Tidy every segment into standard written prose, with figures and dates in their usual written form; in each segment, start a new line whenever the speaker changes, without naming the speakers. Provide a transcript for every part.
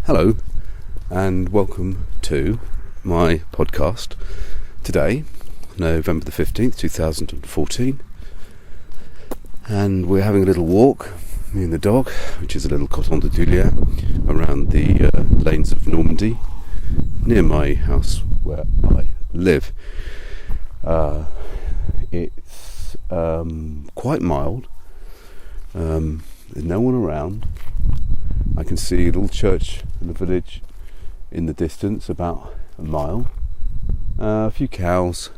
Hello and welcome to my podcast today, November the 15th, 2014, and we're having a little walk, me and the dog, which is a little coton de Dulier, around the lanes of Normandy, near my house where I live. It's quite mild, there's no one around. I can see a little church in the village in the distance, about a mile. A few cows,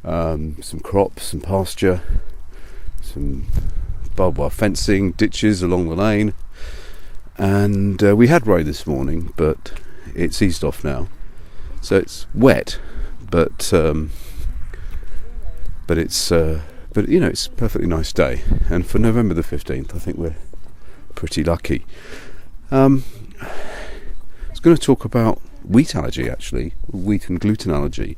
some crops, some pasture, some barbed wire fencing, ditches along the lane. And we had rain this morning, but it's eased off now. So it's wet, but it's it's a perfectly nice day. And for November the 15th, I think we're pretty lucky. I was going to talk about wheat allergy, actually, wheat and gluten allergy.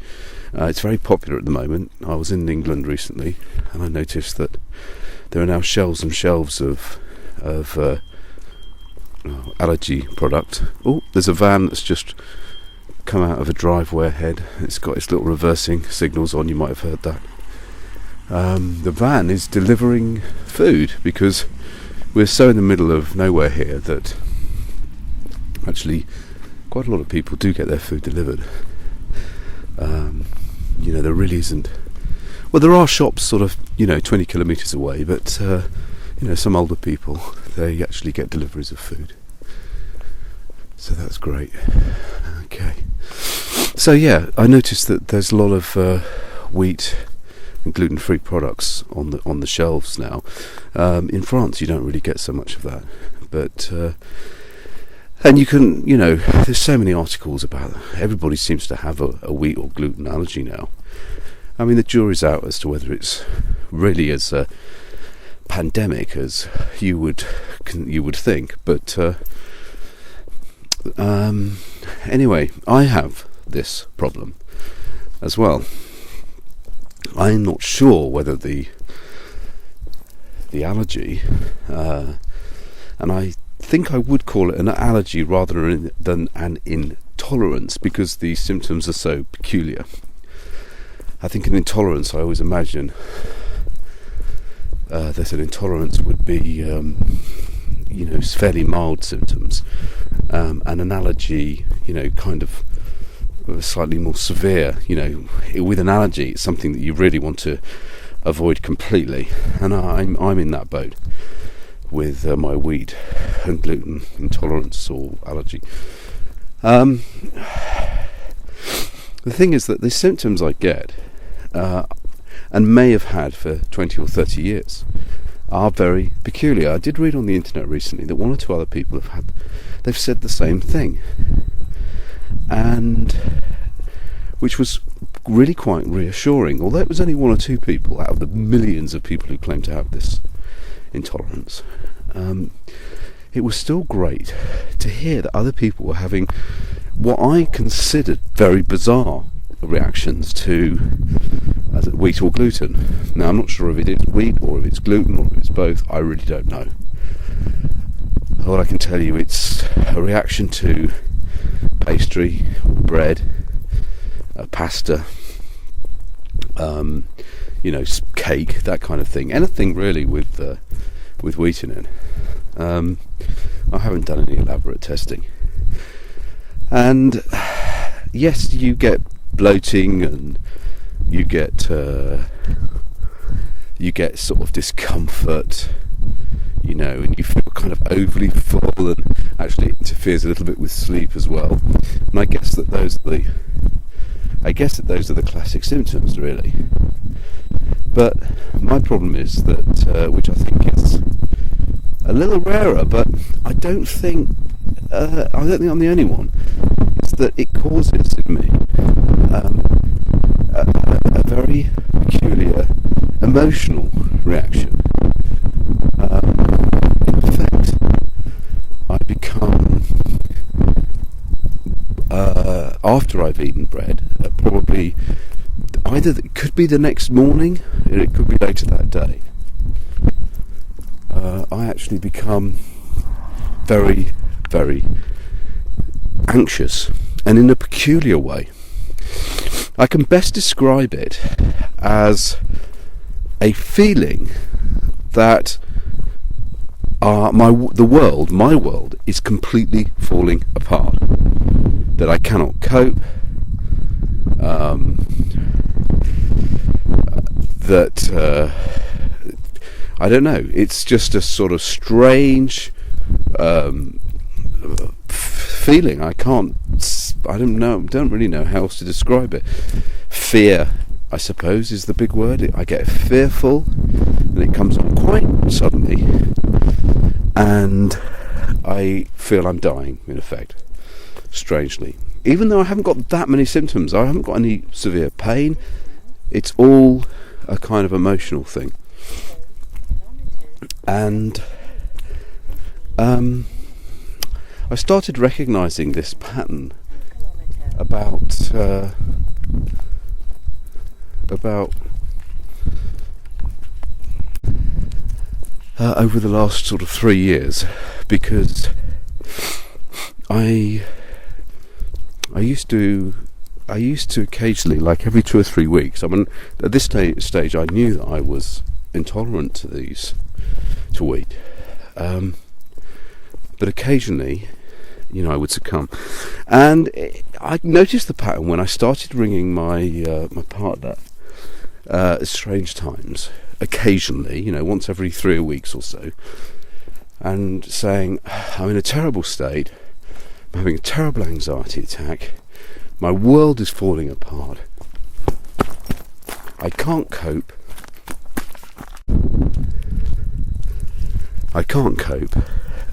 It's very popular at the moment. I was in England recently and I noticed that there are now shelves and shelves of allergy product. Oh, there's a van that's just come out of a driveway ahead. It's got its little reversing signals on, you might have heard that. The van is delivering food because we're so in the middle of nowhere here that actually quite a lot of people do get their food delivered. There really isn't. Well, there are shops sort of 20 kilometres away, but some older people, they actually get deliveries of food. So that's great. Okay. So yeah, I noticed that there's a lot of wheat and gluten-free products on the shelves now. In France, you don't really get so much of that, but and you can, there's so many articles about it. Everybody seems to have a wheat or gluten allergy now. I mean, the jury's out as to whether it's really as pandemic as you would think. But anyway, I have this problem as well. I'm not sure whether the allergy, and I think I would call it an allergy rather than an intolerance, because the symptoms are so peculiar. I think an intolerance, I always imagine that an intolerance would be fairly mild symptoms, and an allergy kind of slightly more severe. With an allergy, it's something that you really want to avoid completely, and I'm in that boat with my wheat and gluten intolerance or allergy. The thing is that the symptoms I get, and may have had for 20 or 30 years, are very peculiar. I did read on the internet recently that one or two other people they've said the same thing, and which was really quite reassuring. Although it was only one or two people out of the millions of people who claim to have this intolerance, it was still great to hear that other people were having what I considered very bizarre reactions to wheat or gluten. Now, I'm not sure if it is wheat or if it's gluten or if it's both. I really don't know. All I can tell you, it's a reaction to pastry, bread, pasta, cake, that kind of thing. Anything really with wheat in it. I haven't done any elaborate testing. And yes, you get bloating and you get sort of discomfort, and you feel kind of overly full, and actually it interferes a little bit with sleep as well. And I guess that those are the classic symptoms, really. But my problem is that, which I think is a little rarer, but I don't think I'm the only one, is that it causes in me a very peculiar emotional reaction. In effect, I become, after I've eaten bread, probably either it could be the next morning or it could be later that day, I actually become very, very anxious, and in a peculiar way. I can best describe it as a feeling that my world is completely falling apart, that I cannot cope, that I don't know, it's just a sort of strange feeling. I don't really know how else to describe it. Fear, I suppose, is the big word. I get fearful, and it comes on quite suddenly, and I feel I'm dying, in effect, strangely. Even though I haven't got that many symptoms, I haven't got any severe pain, it's all a kind of emotional thing. And I started recognising this pattern about over the last sort of 3 years, because I used to occasionally, like every 2 or 3 weeks. I mean, at this stage, I knew that I was intolerant to wheat, but occasionally, I would succumb. And I noticed the pattern when I started ringing my partner at strange times, occasionally, once every 3 weeks or so, and saying, I'm in a terrible state, I'm having a terrible anxiety attack, my world is falling apart, I can't cope,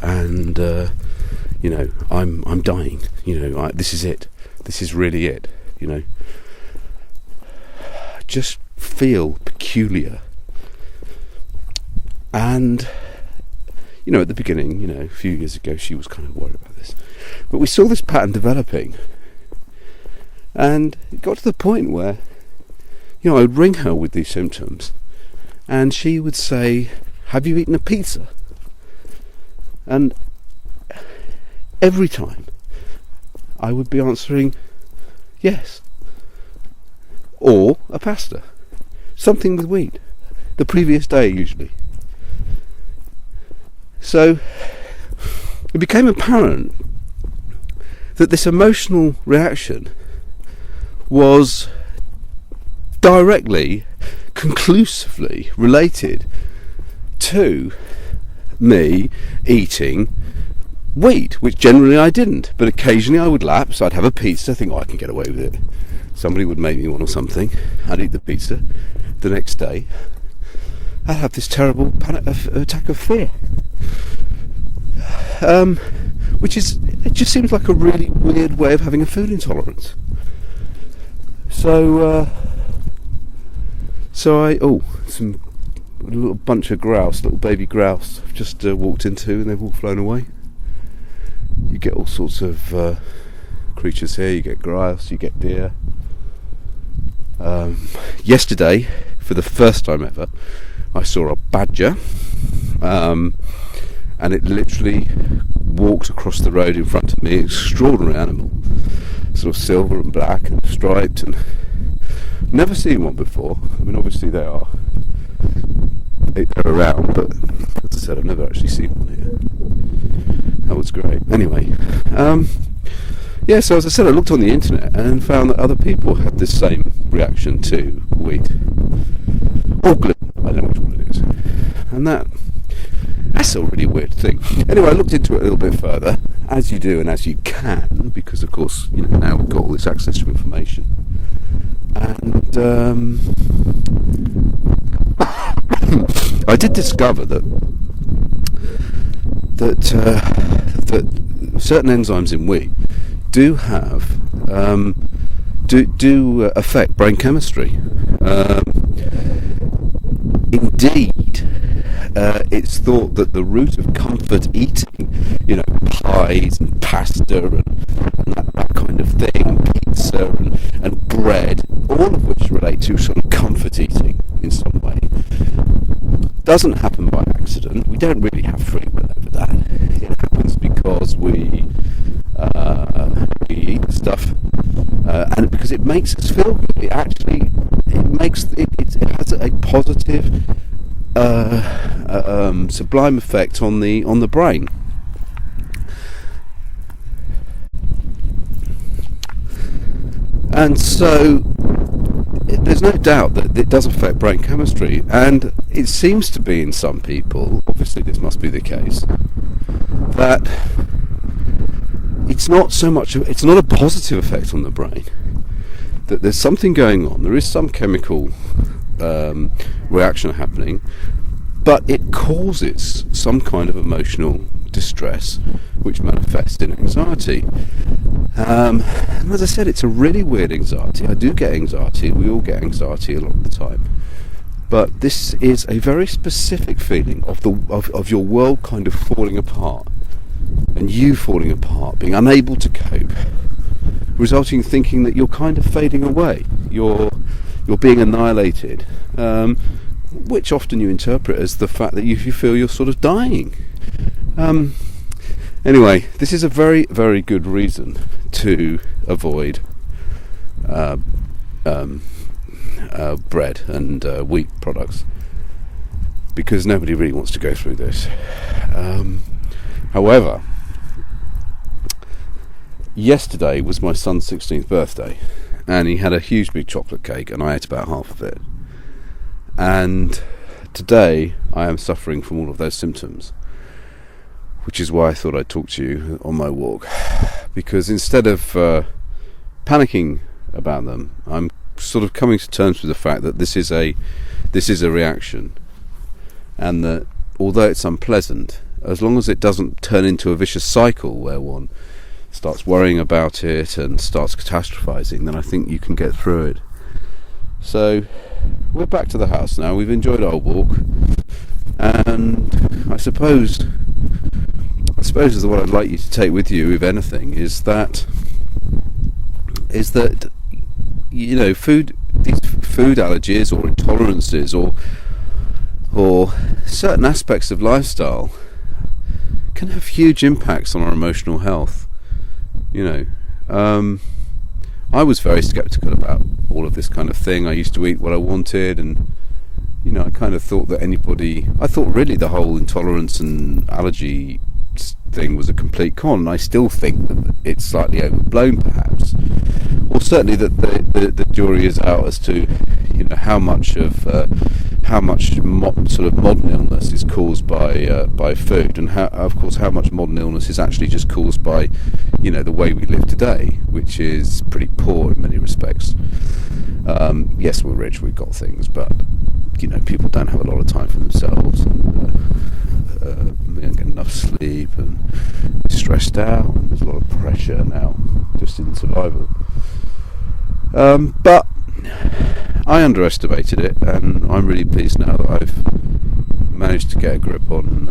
and I'm dying. This is it. This is really it. I just feel peculiar. And at the beginning, a few years ago, she was kind of worried about this, but we saw this pattern developing, and it got to the point where I would ring her with these symptoms, and she would say, "Have you eaten a pizza?" And every time I would be answering yes, or a pasta, something with wheat, the previous day usually. So it became apparent that this emotional reaction was directly, conclusively related to me eating wheat, which generally I didn't, but occasionally I would lapse. I'd have a pizza, think, I can get away with it. Somebody would make me one or something. I'd eat the pizza. The next day, I'd have this terrible attack of fear, it just seems like a really weird way of having a food intolerance. So a little bunch of grouse, little baby grouse, I've just walked into, and they've all flown away. You get all sorts of creatures here. You get grouse, you get deer. Yesterday, for the first time ever, I saw a badger, and it literally walked across the road in front of me. Extraordinary animal, sort of silver and black and striped, and never seen one before. I mean, obviously they're around, but as I said, I've never actually seen one here. That was great. Anyway, so as I said, I looked on the internet and found that other people had this same reaction to wheat, or gluten, I don't know which one it is, and that's a really weird thing. Anyway, I looked into it a little bit further, as you do and as you can, because of course, now we've got all this access to information, and I did discover that certain enzymes in wheat do have do affect brain chemistry. Indeed, it's thought that the root of comfort eating, pies and pasta and that kind of thing, pizza and bread, all of which relate to sort of comfort eating in some way, doesn't happen by accident. We don't really have free will over that. It happens because we and because it makes us feel good. It actually it has a positive sublime effect on the brain. And so there's no doubt that it does affect brain chemistry, and it seems to be in some people, obviously this must be the case, that it's not a positive effect on the brain, that there's something going on, there is some chemical reaction happening, but it causes some kind of emotional distress which manifests in anxiety. And as I said, it's a really weird anxiety. I do get anxiety, we all get anxiety a lot of the time, but this is a very specific feeling of your world kind of falling apart, and you falling apart, being unable to cope, resulting in thinking that you're kind of fading away, you're being annihilated, which often you interpret as the fact that you feel you're sort of dying. Anyway, this is a very, very good reason to avoid bread and wheat products, because nobody really wants to go through this. However, yesterday was my son's 16th birthday, and he had a huge big chocolate cake, and I ate about half of it. And today I am suffering from all of those symptoms, which is why I thought I'd talk to you on my walk, because instead of panicking about them, I'm sort of coming to terms with the fact that this is a reaction, and that although it's unpleasant, as long as it doesn't turn into a vicious cycle where one starts worrying about it and starts catastrophizing, then I think you can get through it. So we're back to the house now. We've enjoyed our walk, and I suppose is what I'd like you to take with you, if anything, is that you know, these food allergies or intolerances or certain aspects of lifestyle can have huge impacts on our emotional health. You know, I was very sceptical about all of this kind of thing. I used to eat what I wanted, and you know, I kind of thought that I thought really the whole intolerance and allergy thing was a complete con, and I still think that it's slightly overblown, perhaps, or certainly that the jury is out as to, you know, how much sort of modern illness is caused by food, and how much modern illness is actually just caused by, you know, the way we live today, which is pretty poor in many respects. Yes, we're rich, we've got things, but you know, people don't have a lot of time for themselves, and they don't get enough sleep, and they're stressed out, and there's a lot of pressure now just in survival. But I underestimated it, and I'm really pleased now that I've managed to get a grip on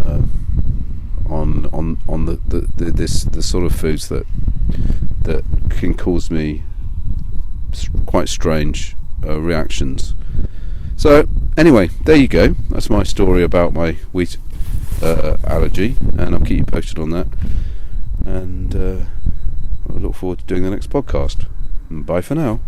the sort of foods that can cause me quite strange reactions. So anyway, there you go. That's my story about my wheat allergy, and I'll keep you posted on that. And I look forward to doing the next podcast. Bye for now.